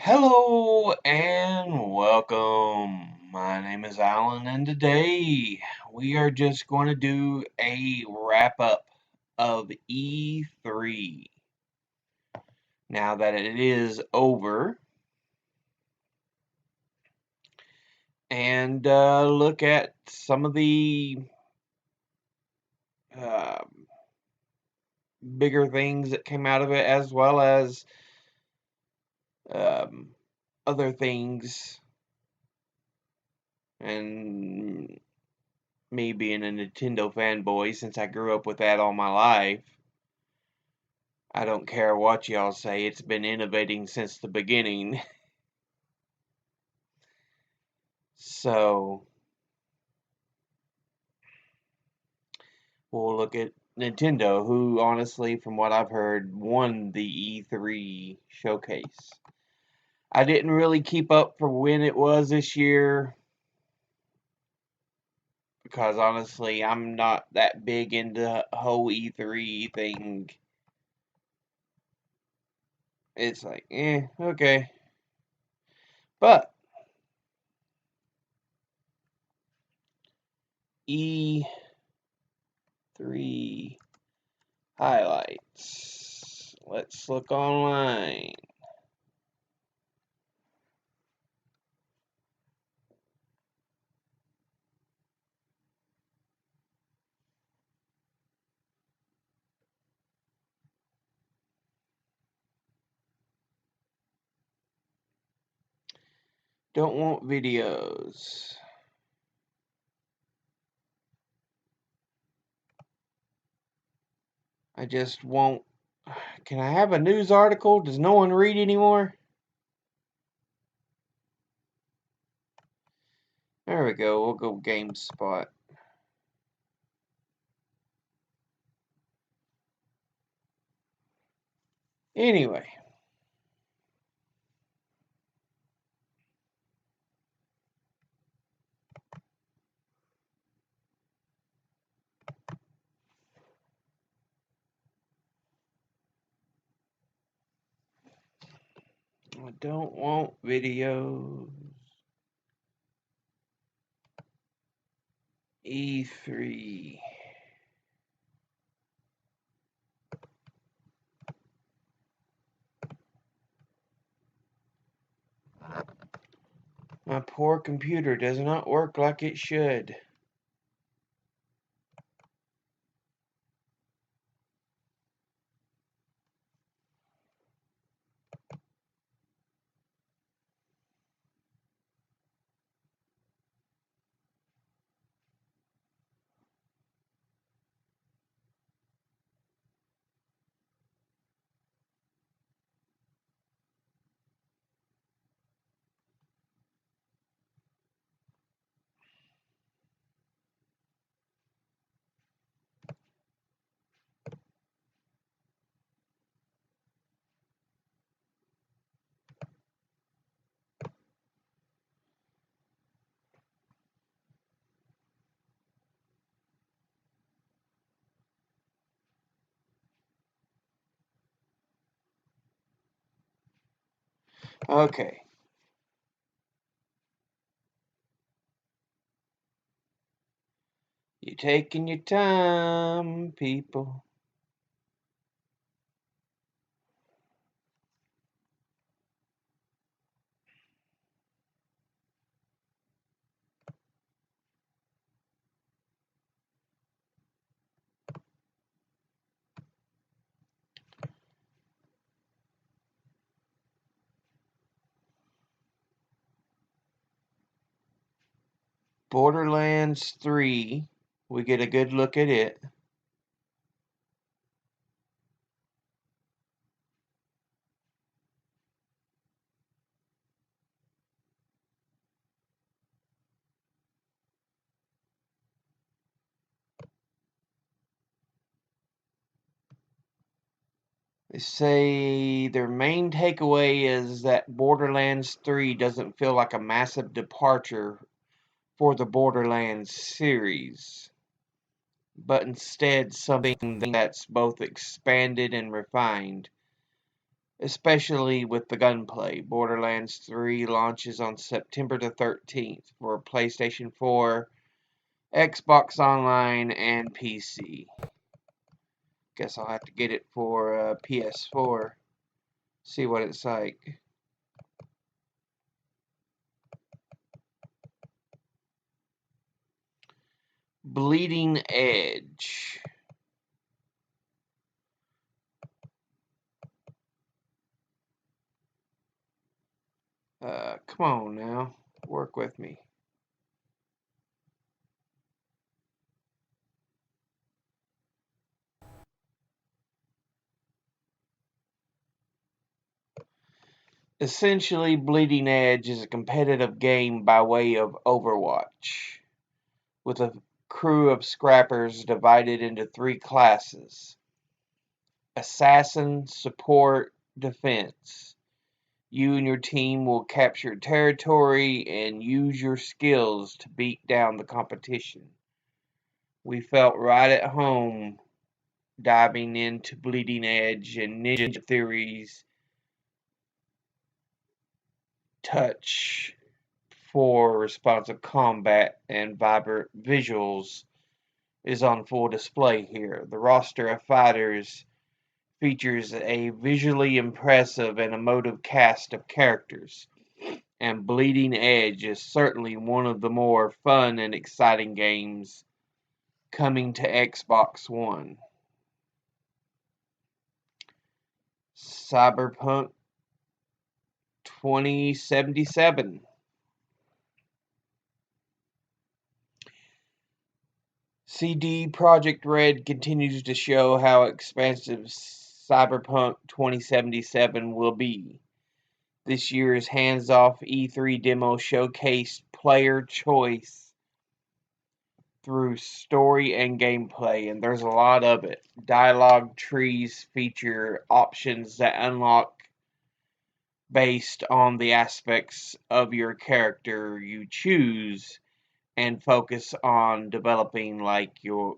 Hello and welcome. My name is Alan, and today we are just going to do a wrap up of E3. Now that it is over, and look at some of the uh, bigger things that came out of it, as well as um, other things, and me being a Nintendo fanboy since I grew up with that all my life. I don't care what y'all say, it's been innovating since the beginning. So, we'll look at Nintendo, who honestly, from what I've heard, won the E3 showcase. I didn't really keep up for when it was this year, because honestly, I'm not that big into the whole E3 thing. It's like, okay. But, E3 highlights. Let's look online. Don't want videos. I just won't. Can I have a news article? Does no one read anymore? There we go. We'll go GameSpot. Anyway. I don't want videos. E3. My poor computer does not work like it should. Okay. You're taking your time, people. Borderlands 3. We get a good look at it. They say their main takeaway is that Borderlands 3 doesn't feel like a massive departure for the Borderlands series, but instead something that's both expanded and refined. especially with the gunplay. Borderlands 3 launches on September the 13th for PlayStation 4, Xbox Online, and PC. Guess I'll have to get it for PS4, see what it's like. Bleeding Edge. Come on now, work with me. Essentially, Bleeding Edge is a competitive game by way of Overwatch, with a crew of scrappers divided into 3 classes: Assassin, Support, Defense. You and your team will capture territory and use your skills to beat down the competition. We felt right at home diving into Bleeding Edge, and Ninja Theory's touch for responsive combat and vibrant visuals is on full display here. The roster of fighters features a visually impressive and emotive cast of characters, and Bleeding Edge is certainly one of the more fun and exciting games coming to Xbox One. Cyberpunk 2077. CD Projekt Red continues to show how expansive Cyberpunk 2077 will be. This year's hands-off E3 demo showcased player choice through story and gameplay, and there's a lot of it. Dialogue trees feature options that unlock based on the aspects of your character you choose, and focus on developing like your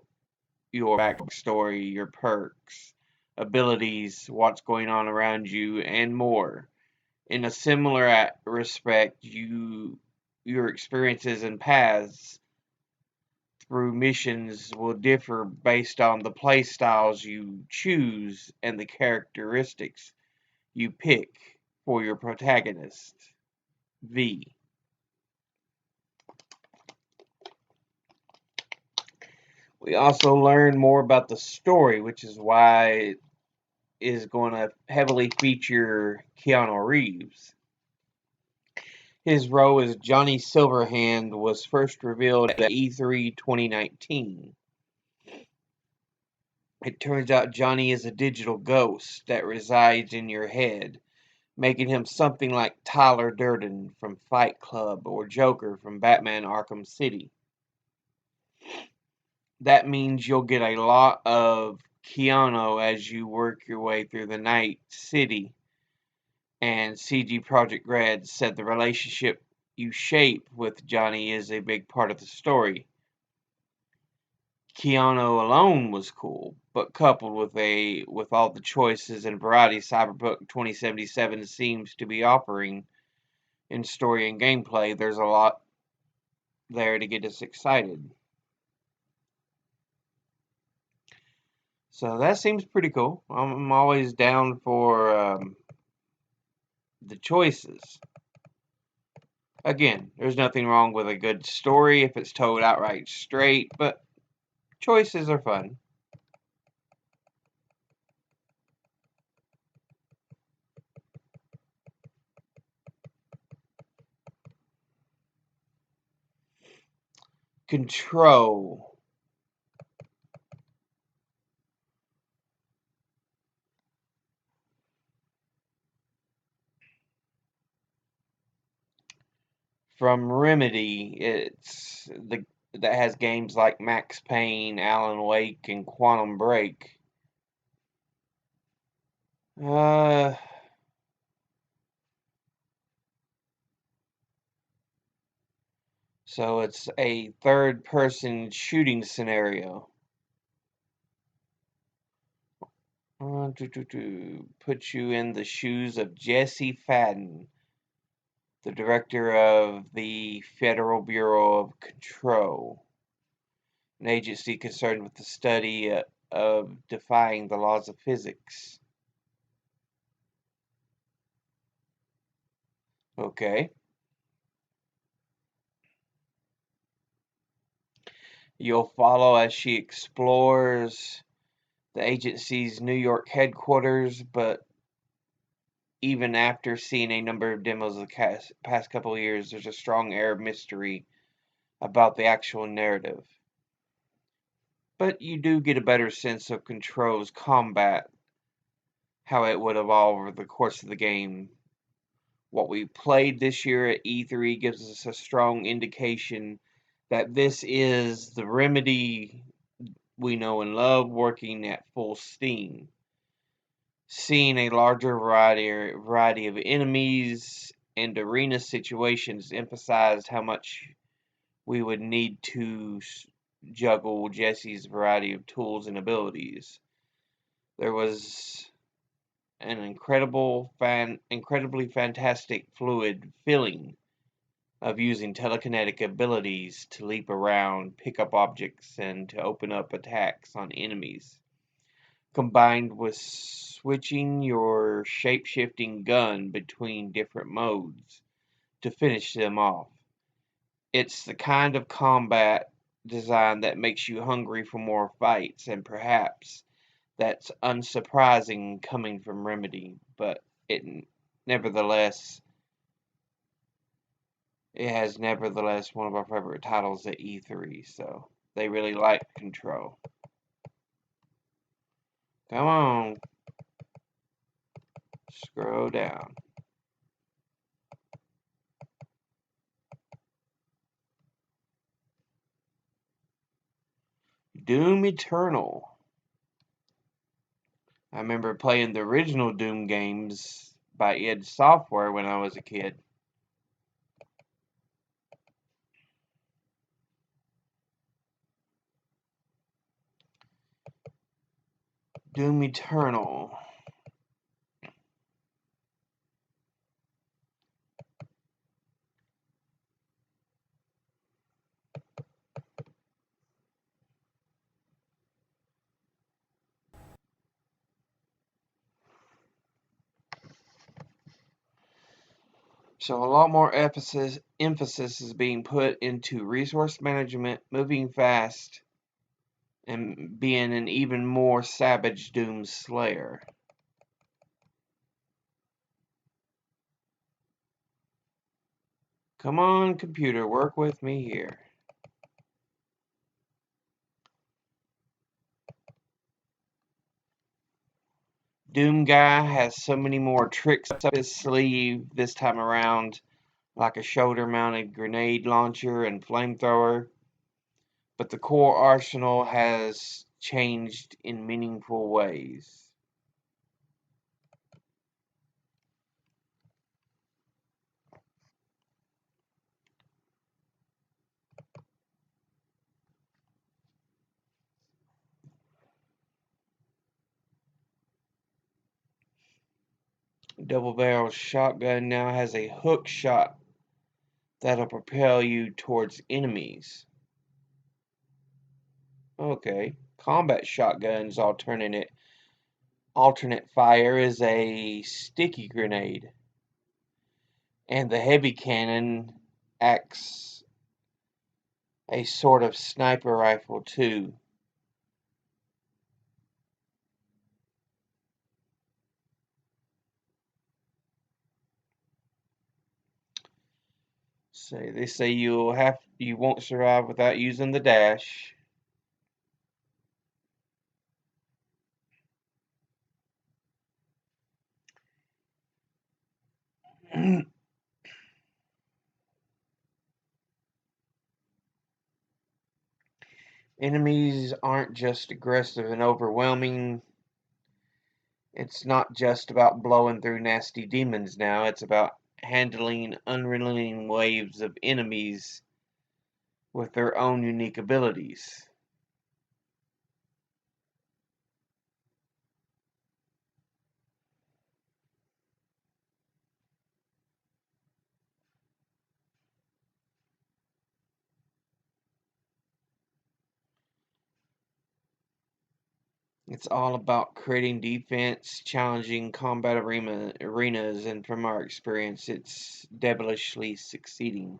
backstory, your perks, abilities, what's going on around you, and more. In a similar respect, your experiences and paths through missions will differ based on the playstyles you choose and the characteristics you pick for your protagonist. V. We also learn more about the story, which is why it is going to heavily feature Keanu Reeves. His role as Johnny Silverhand was first revealed at E3 2019. It turns out Johnny is a digital ghost that resides in your head, making him something like Tyler Durden from Fight Club or Joker from Batman Arkham City. That means you'll get a lot of Keanu as you work your way through the Night City, and CD Projekt Red said the relationship you shape with Johnny is a big part of the story. Keanu alone was cool, but coupled with all the choices and variety Cyberpunk 2077 seems to be offering in story and gameplay, there's a lot there to get us excited. So that seems pretty cool. I'm always down for the choices. Again, there's nothing wrong with a good story if it's told outright straight, but choices are fun. Control. From Remedy, that has games like Max Payne, Alan Wake, and Quantum Break. Uh, so it's a third-person shooting scenario. Put you in the shoes of Jesse Fadden, the director of the Federal Bureau of Control, an agency concerned with the study of defying the laws of physics. Okay. You'll follow as she explores the agency's New York headquarters, but even after seeing a number of demos of the past couple of years, there's a strong air of mystery about the actual narrative. But you do get a better sense of Control's combat, how it would evolve over the course of the game. What we played this year at E3 gives us a strong indication that this is the Remedy we know and love working at full steam. Seeing a larger variety of enemies and arena situations emphasized how much we would need to juggle Jesse's variety of tools and abilities. There was an incredibly fantastic fluid feeling of using telekinetic abilities to leap around, pick up objects, and to open up attacks on enemies, combined with switching your shape-shifting gun between different modes to finish them off. It's the kind of combat design that makes you hungry for more fights, and perhaps that's unsurprising coming from Remedy, but nevertheless it has nevertheless one of our favorite titles at E3, so they really like Control. Come on. Scroll down. Doom Eternal. I remember playing the original Doom games by id Software when I was a kid. Doom Eternal. So a lot more emphasis is being put into resource management, moving fast, and being an even more savage Doom Slayer. Come on, computer, work with me here. Doom Guy has so many more tricks up his sleeve this time around, like a shoulder-mounted grenade launcher and flamethrower, but the core arsenal has changed in meaningful ways. Double-barrel shotgun now has a hook shot that'll propel you towards enemies. Okay. Combat shotgun's alternate fire is a sticky grenade. And the heavy cannon acts a sort of sniper rifle too. They say you won't survive without using the dash. Enemies aren't just aggressive and overwhelming. It's not just about blowing through nasty demons now. It's about handling unrelenting waves of enemies with their own unique abilities. It's all about creating defense, challenging combat arenas, and from our experience, it's devilishly succeeding.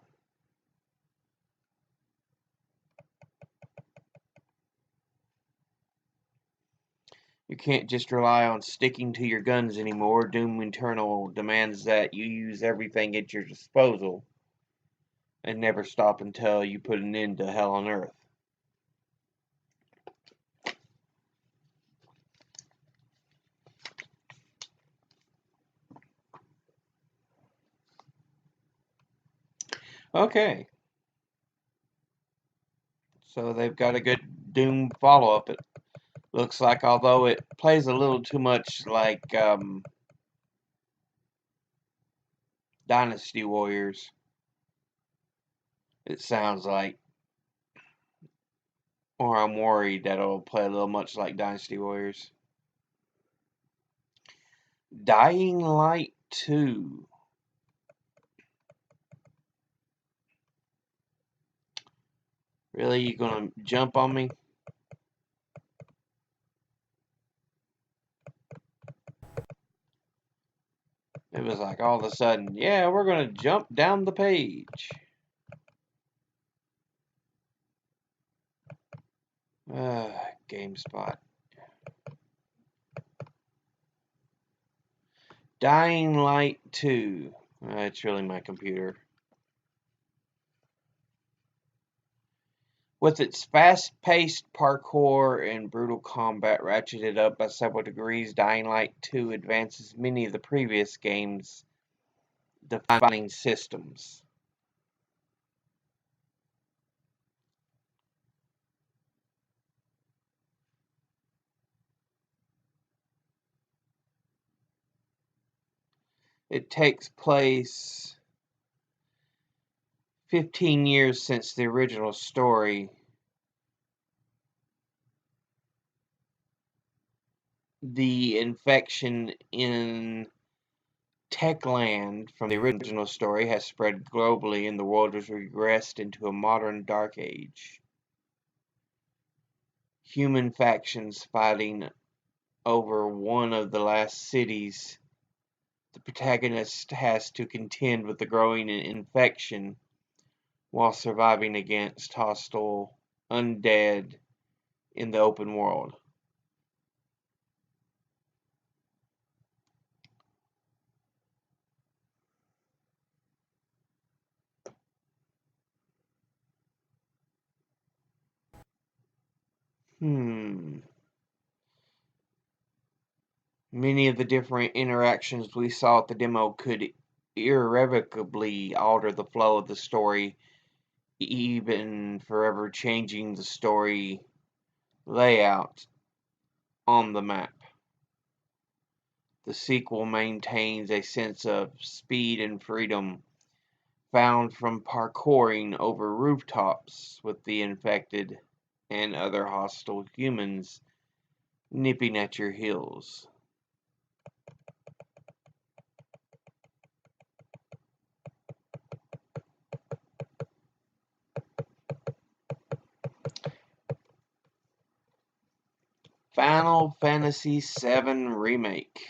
You can't just rely on sticking to your guns anymore. Doom Eternal demands that you use everything at your disposal and never stop until you put an end to hell on earth. Okay, so they've got a good Doom follow-up. It looks like, although it plays a little too much like Dynasty Warriors, it sounds like. Or I'm worried that it'll play a little much like Dynasty Warriors. Dying Light 2. Really? You gonna jump on me? It was like all of a sudden, yeah, we're gonna jump down the page. GameSpot. Dying Light 2. It's really my computer. With its fast-paced parkour and brutal combat ratcheted up by several degrees, Dying Light 2 advances many of the previous game's defining systems. It takes place 15 years since the original story. The infection in Techland from the original story has spread globally, and the world has regressed into a modern dark age. Human factions fighting over one of the last cities. The protagonist has to contend with the growing infection while surviving against hostile undead in the open world. Many of the different interactions we saw at the demo could irrevocably alter the flow of the story, even forever changing the story layout on the map. The sequel maintains a sense of speed and freedom found from parkouring over rooftops with the infected and other hostile humans nipping at your heels. Final Fantasy VII Remake.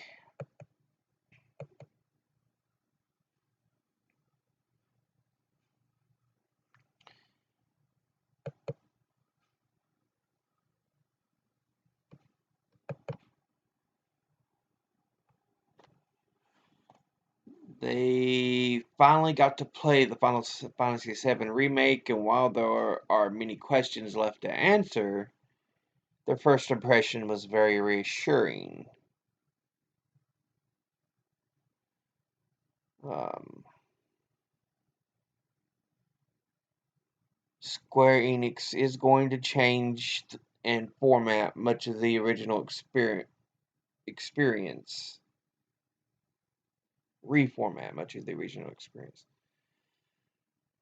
They finally got to play the Final Fantasy VII Remake, and while there are many questions left to answer, their first impression was very reassuring. Square Enix is going to change and format much of the original experience. Reformat much of the original experience.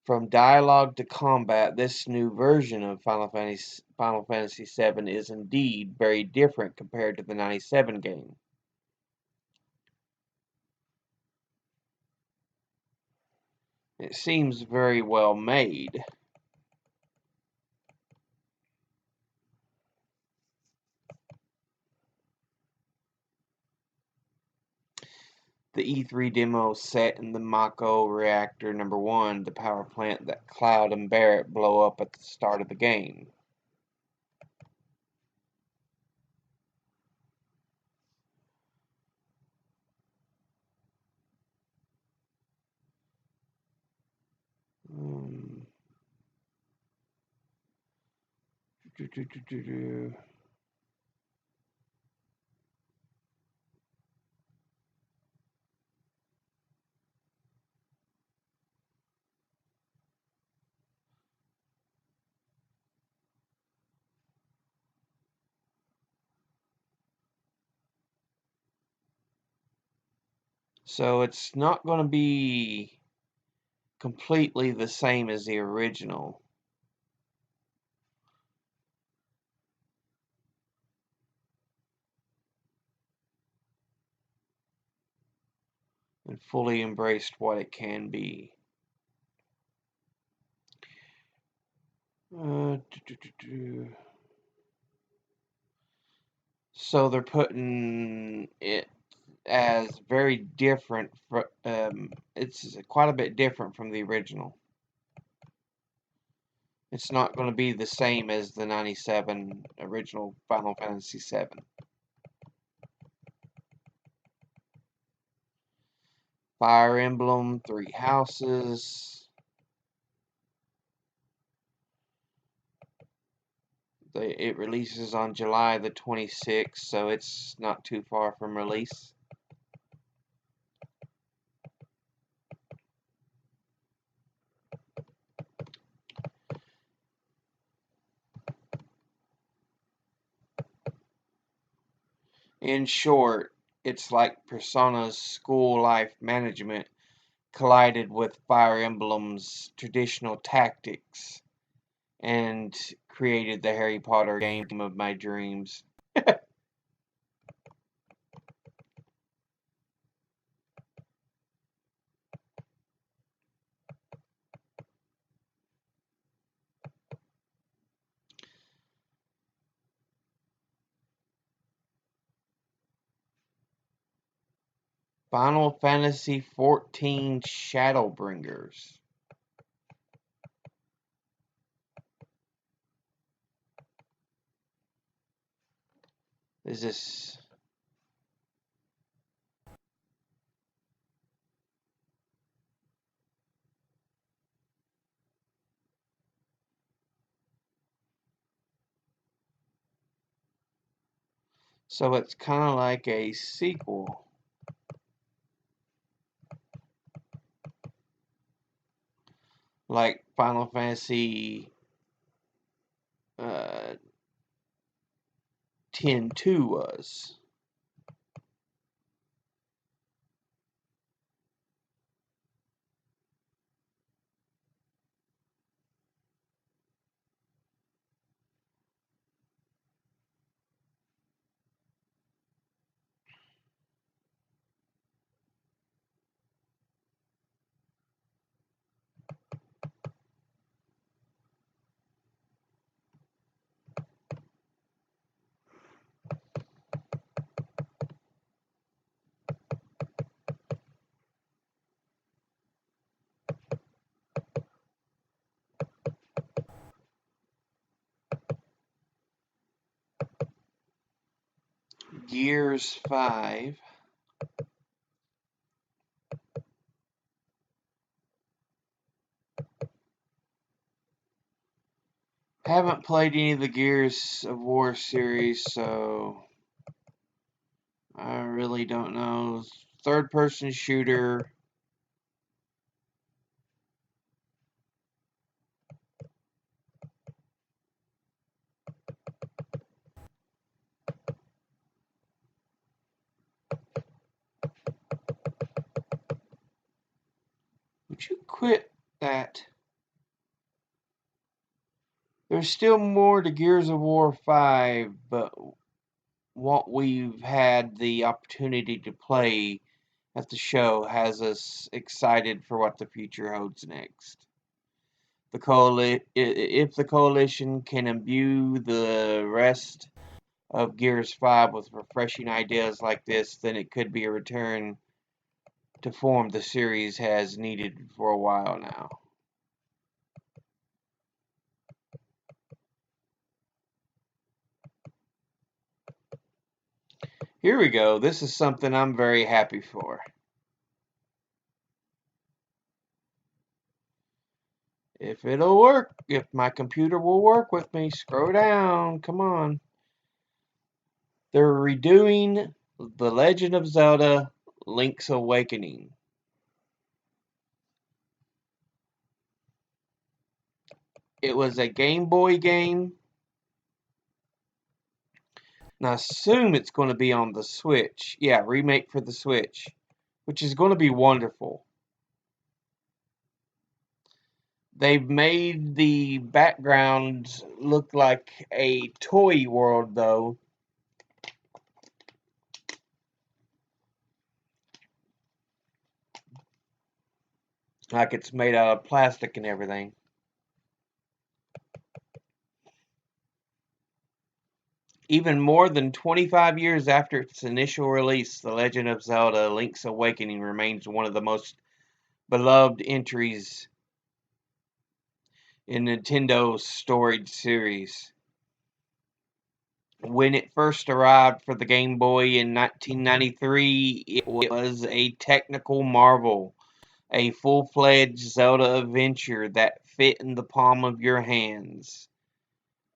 From dialogue to combat, this new version of Final Fantasy VII is indeed very different compared to the '97 game. It seems very well made. The E3 demo set in the Mako Reactor #1, the power plant that Cloud and Barret blow up at the start of the game. So it's not going to be completely the same as the original. And fully embraced what it can be. So they're putting it as very different. It's quite a bit different from the original. It's not going to be the same as the 97 original Final Fantasy VII. Fire Emblem, 3 Houses. It releases on July the 26th, so it's not too far from release. In short, it's like Persona's school life management collided with Fire Emblem's traditional tactics and created the Harry Potter game of my dreams. Final Fantasy XIV Shadowbringers. Is this... So it's kind of like a sequel. Like Final Fantasy X-2 was. Gears 5. Haven't played any of the Gears of War series, so I really don't know. Third-person shooter. Would you quit that? There's still more to Gears of War 5, but what we've had the opportunity to play at the show has us excited for what the future holds next. If the Coalition can imbue the rest of Gears 5 with refreshing ideas like this, then it could be a return to form the series has needed for a while now. Here we go. This is something I'm very happy for. If it'll work, if my computer will work with me, scroll down. Come on. They're redoing The Legend of Zelda Link's Awakening. It was a Game Boy game. And I assume it's going to be on the Switch. Yeah, remake for the Switch, which is going to be wonderful. They've made the background look like a toy world, though. Like it's made out of plastic and everything. Even more than 25 years after its initial release, The Legend of Zelda Link's Awakening remains one of the most beloved entries in Nintendo's storied series. When it first arrived for the Game Boy in 1993, it was a technical marvel, a full-fledged Zelda adventure that fit in the palm of your hands.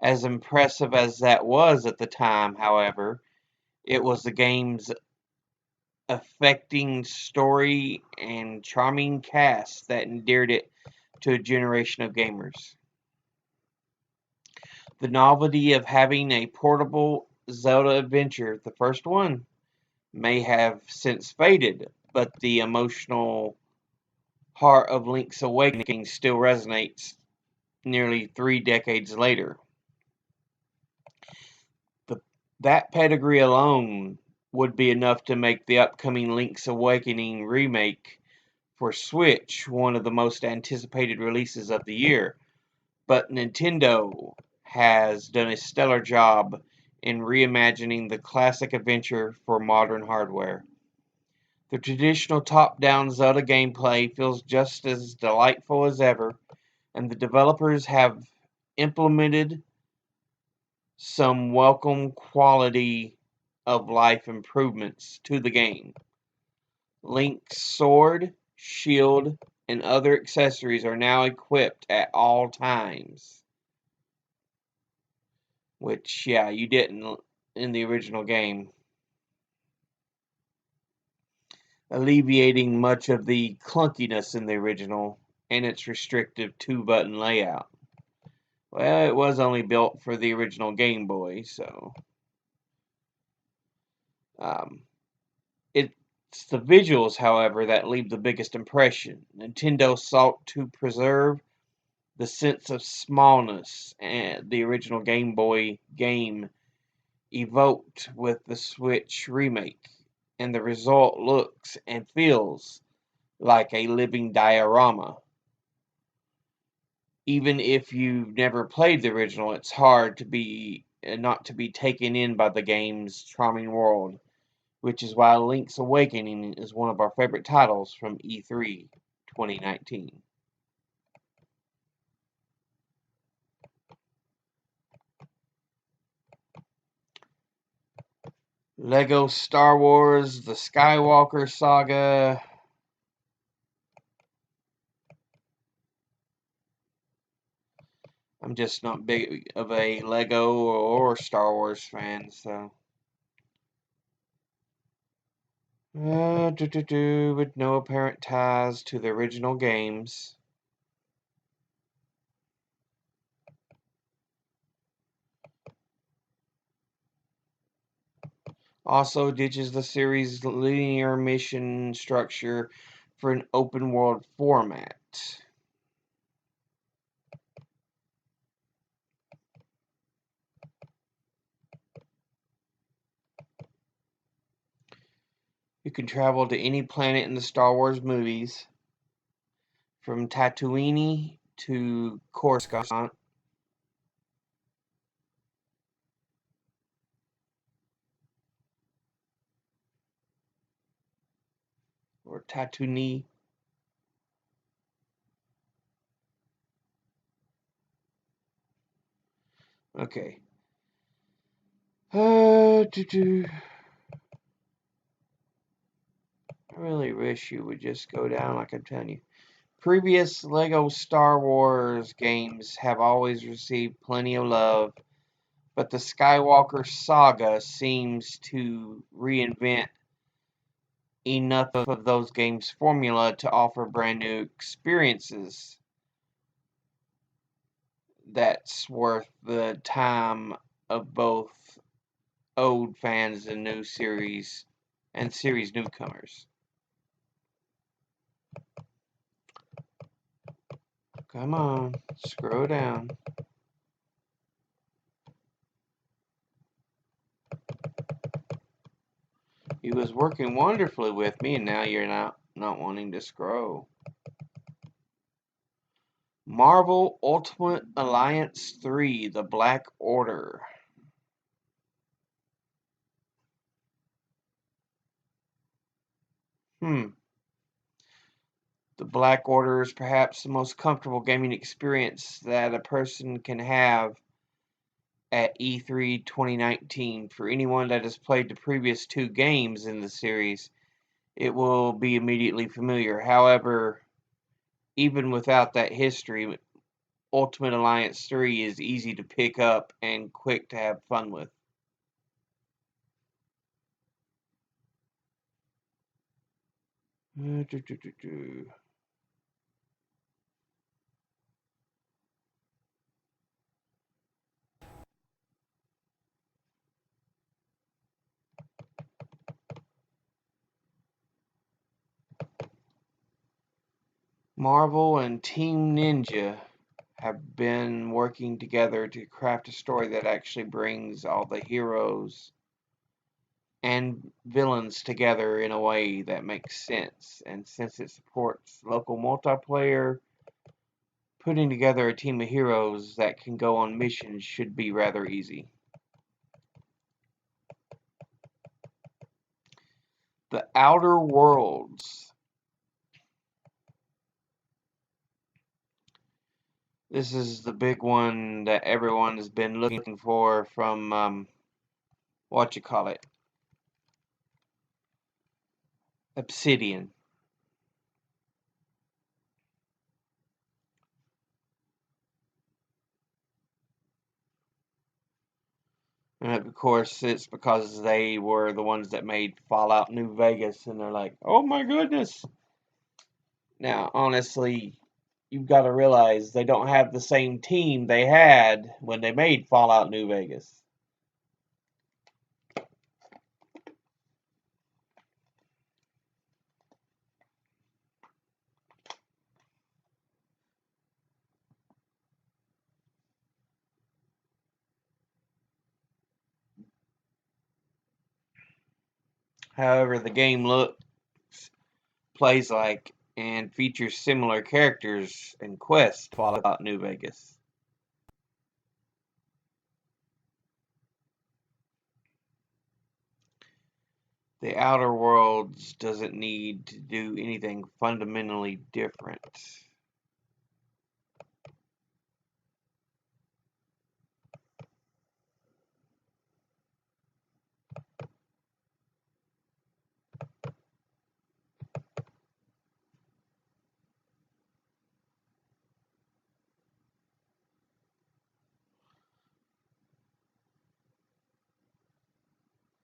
As impressive as that was at the time, however, it was the game's affecting story and charming cast that endeared it to a generation of gamers. The novelty of having a portable Zelda adventure, the first one, may have since faded, but the emotional heart of Link's Awakening still resonates nearly 3 decades later. That pedigree alone would be enough to make the upcoming Link's Awakening remake for Switch one of the most anticipated releases of the year, but Nintendo has done a stellar job in reimagining the classic adventure for modern hardware. The traditional top-down Zelda gameplay feels just as delightful as ever, and the developers have implemented some welcome quality of life improvements to the game. Link's sword, shield, and other accessories are now equipped at all times. Which, yeah, you didn't in the original game. Alleviating much of the clunkiness in the original and its restrictive 2-button layout. Well, it was only built for the original Game Boy, so it's the visuals, however, that leave the biggest impression. Nintendo sought to preserve the sense of smallness and the original Game Boy game evoked with the Switch remake, and the result looks and feels like a living diorama. Even if you've never played the original, it's hard to be not to be taken in by the game's charming world, which is why Link's Awakening is one of our favorite titles from E3 2019. Lego Star Wars The Skywalker Saga. I'm just not big of a Lego or Star Wars fan, so. With no apparent ties to the original games. Also ditches the series' linear mission structure for an open world format. You can travel to any planet in the Star Wars movies, from Tatooine to Coruscant. or Tatooine. Okay. I really wish you would just go down like I'm telling you. Previous LEGO Star Wars games have always received plenty of love, but the Skywalker saga seems to reinvent enough of those games' formula to offer brand new experiences that's worth the time of both old fans and new series and series newcomers. Come on, scroll down. You was working wonderfully with me, and now you're not wanting to scroll. Marvel Ultimate Alliance 3: The Black Order. The Black Order is perhaps the most comfortable gaming experience that a person can have at E3 2019. For anyone that has played the previous two games in the series, it will be immediately familiar. However, even without that history, Ultimate Alliance 3 is easy to pick up and quick to have fun with. Marvel and Team Ninja have been working together to craft a story that actually brings all the heroes and villains together in a way that makes sense. And since it supports local multiplayer, putting together a team of heroes that can go on missions should be rather easy. The Outer Worlds. This is the big one that everyone has been looking for from, what you call it, Obsidian. And of course, it's because they were the ones that made Fallout New Vegas, and they're like, oh my goodness. Now, honestly, you've got to realize they don't have the same team they had when they made Fallout New Vegas. However, the game looks, plays like, and features similar characters and quests to Fallout New Vegas. The Outer Worlds doesn't need to do anything fundamentally different.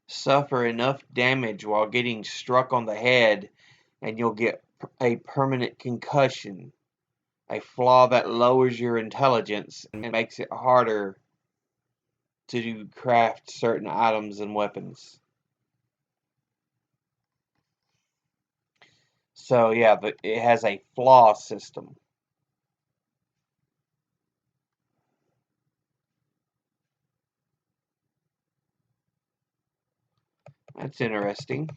Suffer enough damage while getting struck on the head, and you'll get a permanent concussion, a flaw that lowers your intelligence and makes it harder to craft certain items and weapons. So yeah, but it has a flaw system. That's interesting.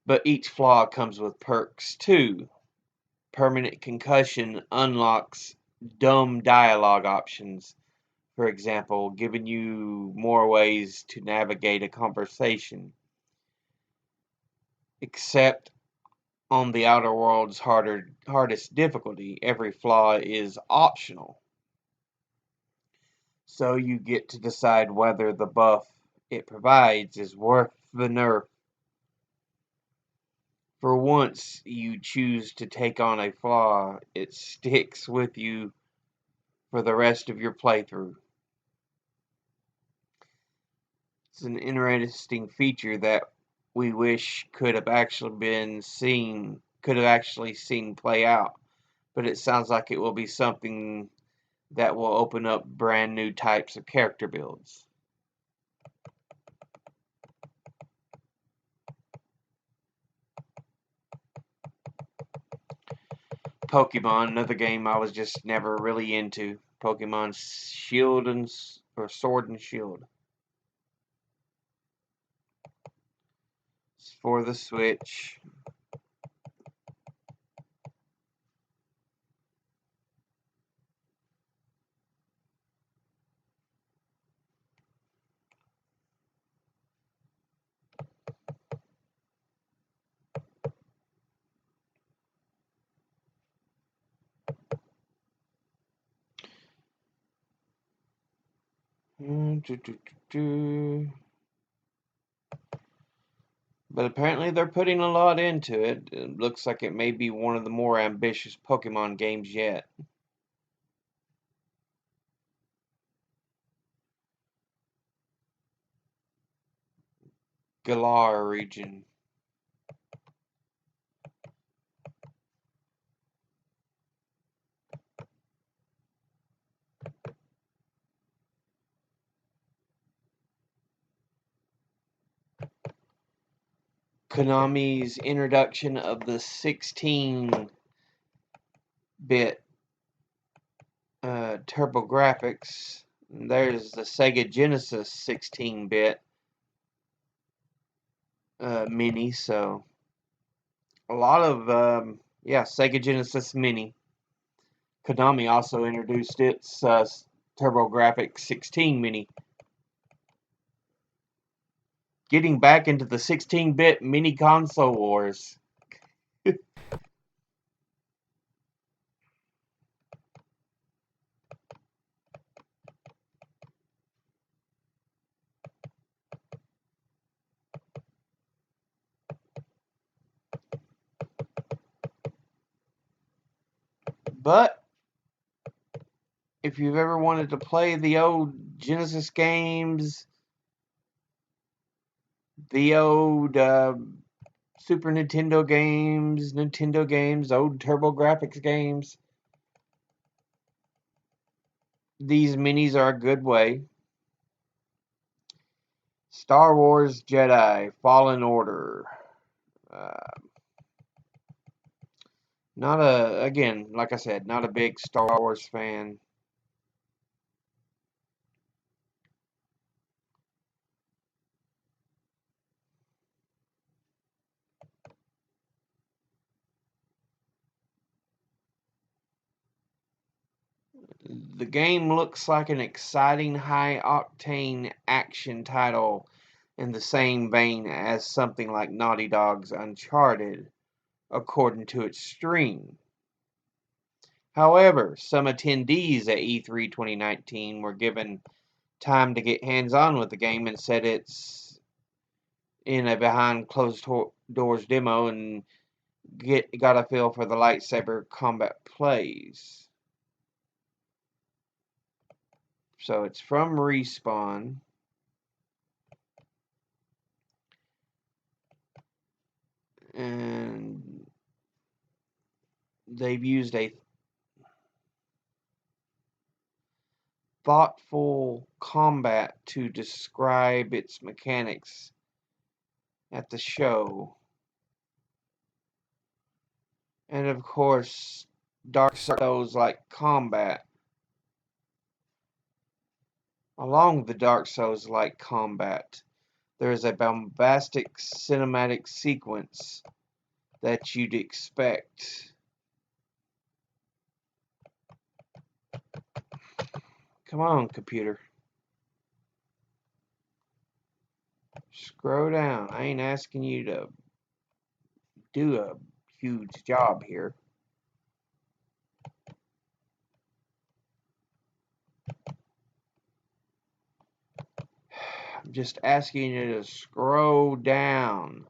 But each flaw comes with perks too. Permanent concussion unlocks dumb dialogue options, for example, giving you more ways to navigate a conversation. Except on the Outer World's hardest difficulty, every flaw is optional. So you get to decide whether the buff it provides is worth the nerf. For once you choose to take on a flaw, it sticks with you for the rest of your playthrough. It's an interesting feature that we wish could have actually seen play out, but it sounds like it will be something that will open up brand new types of character builds. Pokemon, another game I was just never really into. Pokemon Shield or Sword and Shield. It's for the Switch. But apparently they're putting a lot into it. It looks like it may be one of the more ambitious Pokemon games yet. Galar region. Konami's introduction of the 16-bit TurboGrafx. There's the Sega Genesis 16-bit mini. So a lot of Sega Genesis mini. Konami also introduced its TurboGrafx 16 mini. Getting back into the 16-bit mini console wars. But if you've ever wanted to play the old Genesis games, the old Super Nintendo games, old TurboGrafx games, these minis are a good way. Star Wars Jedi Fallen Order. Again, like I said, not a big Star Wars fan. The game looks like an exciting high-octane action title in the same vein as something like Naughty Dog's Uncharted, according to its stream. However, some attendees at E3 2019 were given time to get hands-on with the game and said it's in a behind closed doors demo and got a feel for the lightsaber combat plays. So it's from Respawn. And they've used a thoughtful combat to describe its mechanics at the show. And of course, Dark Souls-like combat. Along the Dark Souls-like combat, there is a bombastic cinematic sequence that you'd expect. Come on, computer. Scroll down. I ain't asking you to do a huge job here. I'm just asking you to scroll down.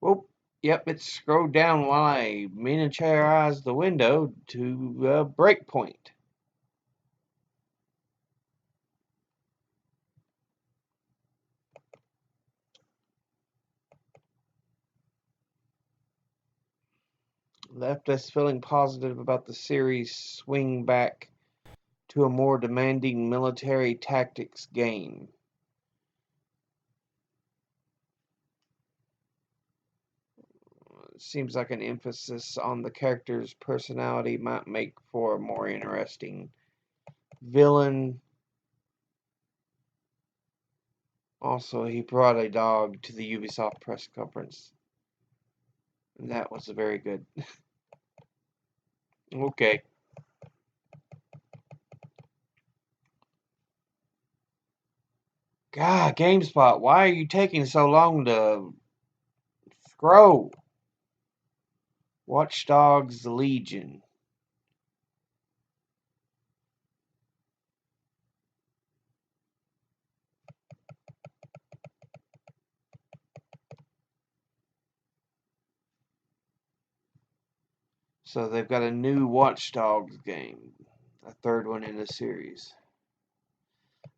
Well, yep, it's scrolled down while I miniaturize the window to breakpoint. Left us feeling positive about the series' swing back to a more demanding military tactics game. Seems like an emphasis on the character's personality might make for a more interesting villain. Also, he brought a dog to the Ubisoft press conference. That was very good. Okay. God, GameSpot, why are you taking so long to scroll? Watch Dogs Legion. So they've got a new Watch Dogs game, a third one in the series.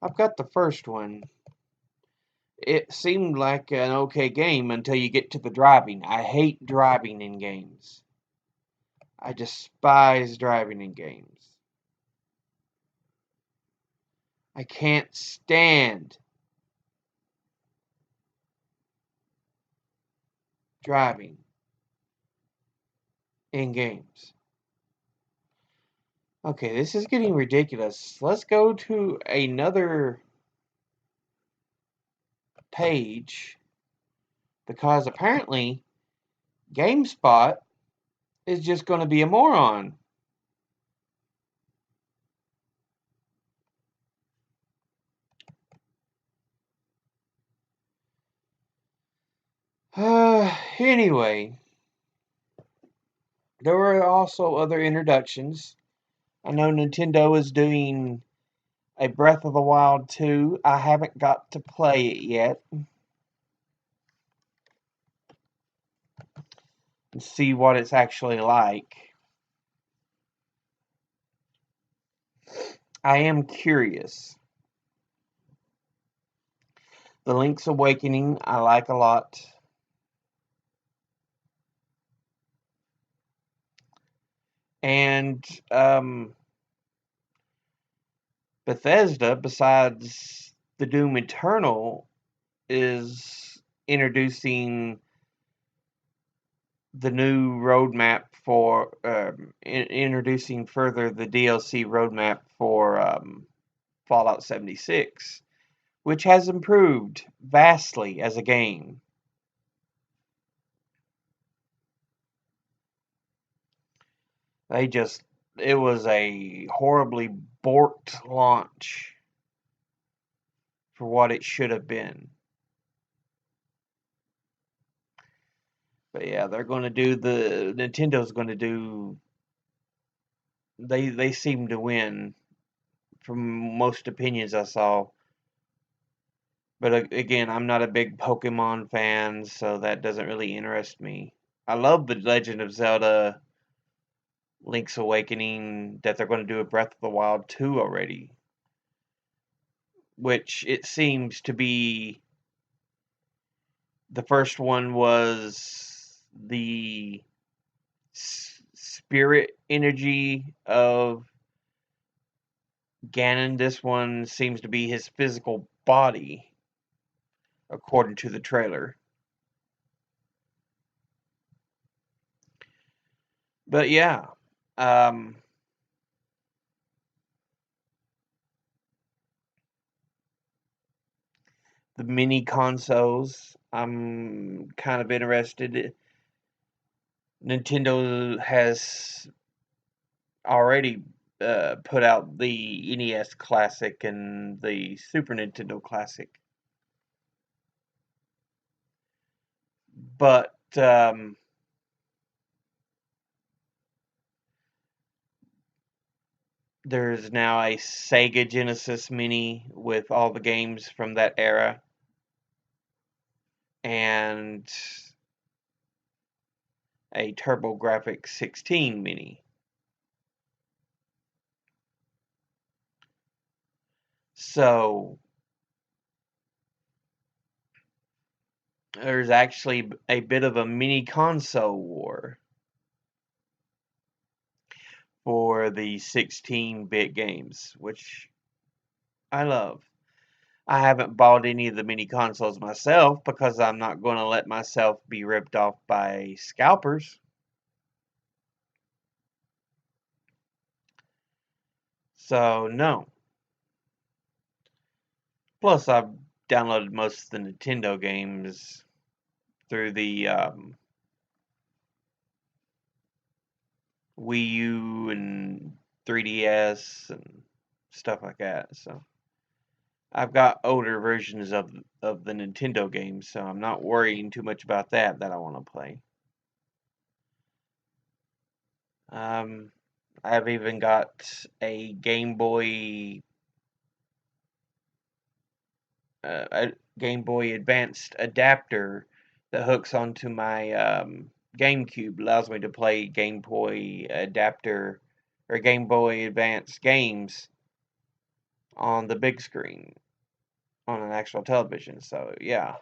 I've got the first one. It seemed like an okay game until you get to the driving. I hate driving in games. I despise driving in games. I can't stand driving in games. Okay, this is getting ridiculous. Let's go to another page because apparently GameSpot is just going to be a moron. Anyway, there were also other introductions. I know Nintendo is doing a Breath of the Wild 2. I haven't got to play it yet. And see what it's actually like. I am curious. The Link's Awakening I like a lot. And Bethesda, besides the Doom Eternal, is introducing the new roadmap for introducing further the DLC roadmap for Fallout 76, which has improved vastly as a game. It was a horribly borked launch for what it should have been. But yeah, they're going to do Nintendo's going to do. They seem to win from most opinions I saw. But again, I'm not a big Pokemon fan, so that doesn't really interest me. I love the Legend of Zelda Link's Awakening that they're going to do a Breath of the Wild 2 already, which it seems to be. The first one was the spirit energy of Ganon. This one seems to be his physical body, according to the trailer. But yeah, um, the mini consoles. I'm kind of interested. Nintendo has already put out the NES Classic and the Super Nintendo Classic. But there's now a Sega Genesis Mini with all the games from that era. And a TurboGrafx 16 Mini. So there's actually a bit of a mini console war for the 16-bit games, which I love. I haven't bought any of the mini consoles myself because I'm not going to let myself be ripped off by scalpers. So, no. Plus, I've downloaded most of the Nintendo games through the Wii U and 3DS and stuff like that. So I've got older versions of the Nintendo games, so I'm not worrying too much about that I want to play. I've even got a Game Boy Advanced adapter that hooks onto my GameCube, allows me to play Game Boy adapter or Game Boy Advance games on the big screen on an actual television. So yeah,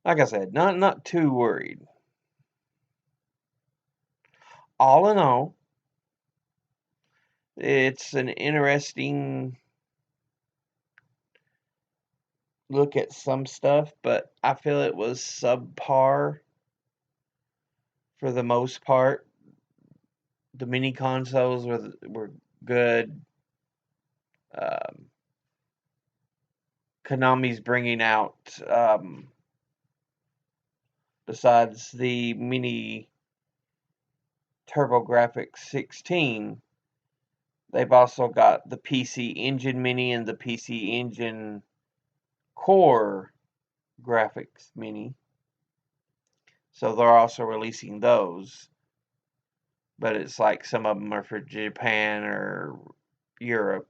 like I said, not too worried. All in all, it's an interesting look at some stuff, but I feel it was subpar for the most part. The mini consoles were good. Konami's bringing out, besides the mini TurboGrafx 16, they've also got the PC Engine Mini and the PC Engine Core Graphics Mini. So they're also releasing those. But it's like some of them are for Japan or Europe.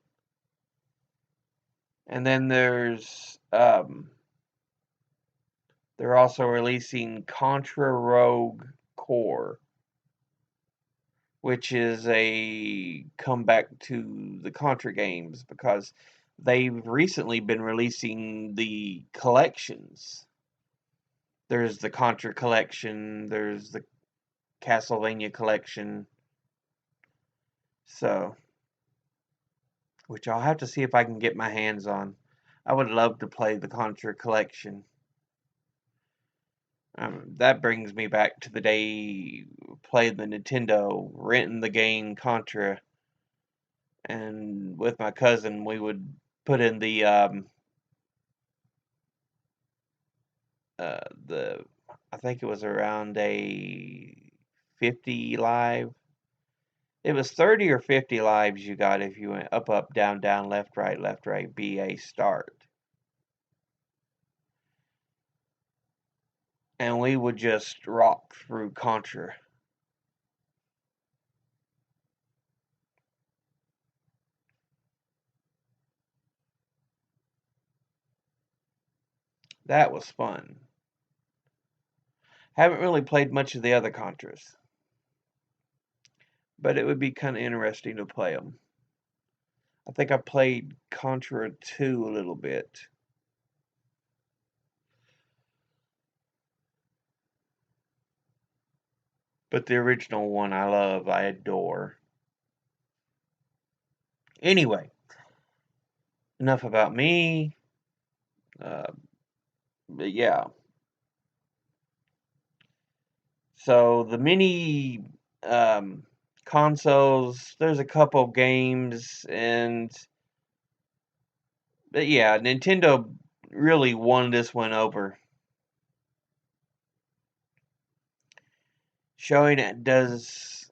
And then they're also releasing Contra Rogue Core, which is a comeback to the Contra games because they've recently been releasing the collections. There's the Contra collection, there's the Castlevania collection. So, which I'll have to see if I can get my hands on. I would love to play the Contra collection. That brings me back to the day playing the Nintendo, renting the game Contra, and with my cousin we would put in the I think it was around a 50 live. It was 30 or 50 lives you got if you went up, up, down, down, left, right, B, A, start. And we would just rock through Contra. That was fun. Haven't really played much of the other Contras, but it would be kind of interesting to play them. I think I played Contra 2 a little bit. But the original one I love, I adore. Anyway, enough about me. But yeah. So the mini consoles, there's a couple games, and But yeah, Nintendo really won this one over, showing it does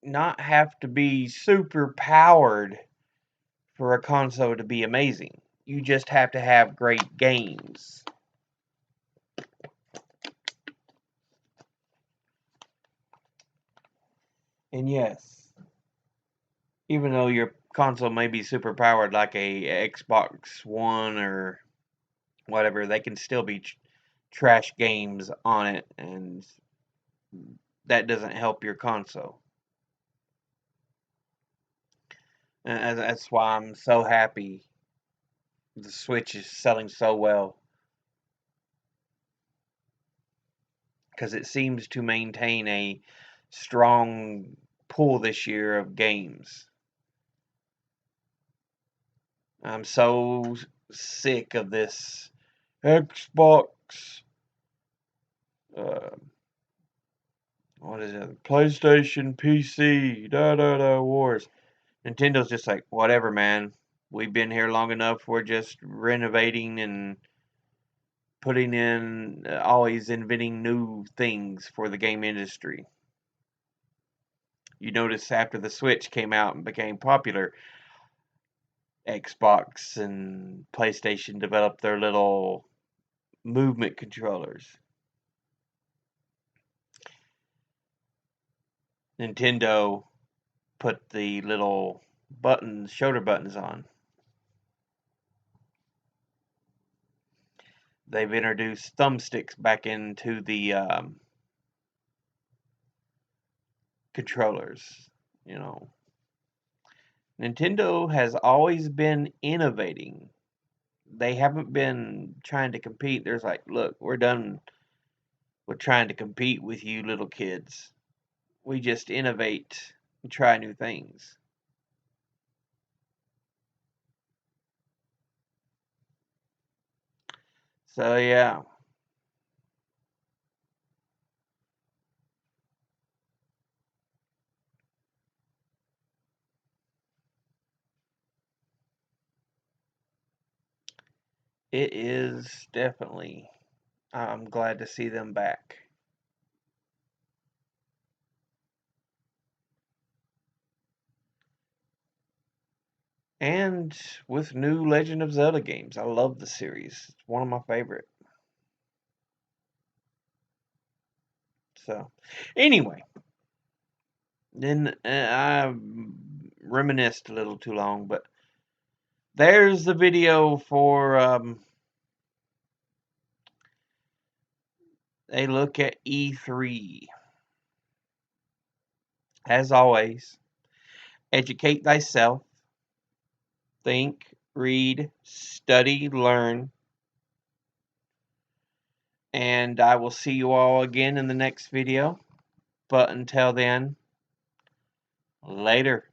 not have to be super powered for a console to be amazing. You just have to have great games. And yes, even though your console may be super powered like a Xbox One or whatever, they can still be trash games on it, and that doesn't help your console. And that's why I'm so happy the Switch is selling so well, because it seems to maintain a strong pull this year of games. I'm so sick of this Xbox, uh, what is it, PlayStation, PC, wars. Nintendo's just like, whatever, man. We've been here long enough. We're just renovating and putting in, always inventing new things for the game industry. You notice after the Switch came out and became popular, Xbox and PlayStation developed their little movement controllers. Nintendo put the little buttons, shoulder buttons on. They've introduced thumbsticks back into the controllers. You know, Nintendo has always been innovating. They haven't been trying to compete. There's like, look, we're done with trying to compete with you little kids. We just innovate and try new things. So yeah, it is definitely. I'm glad to see them back. And with new Legend of Zelda games. I love the series. It's one of my favorite. So, anyway, then I reminisced a little too long, but there's the video for a look at E3. As always, educate thyself, think, read, study, learn, and I will see you all again in the next video. But until then, later.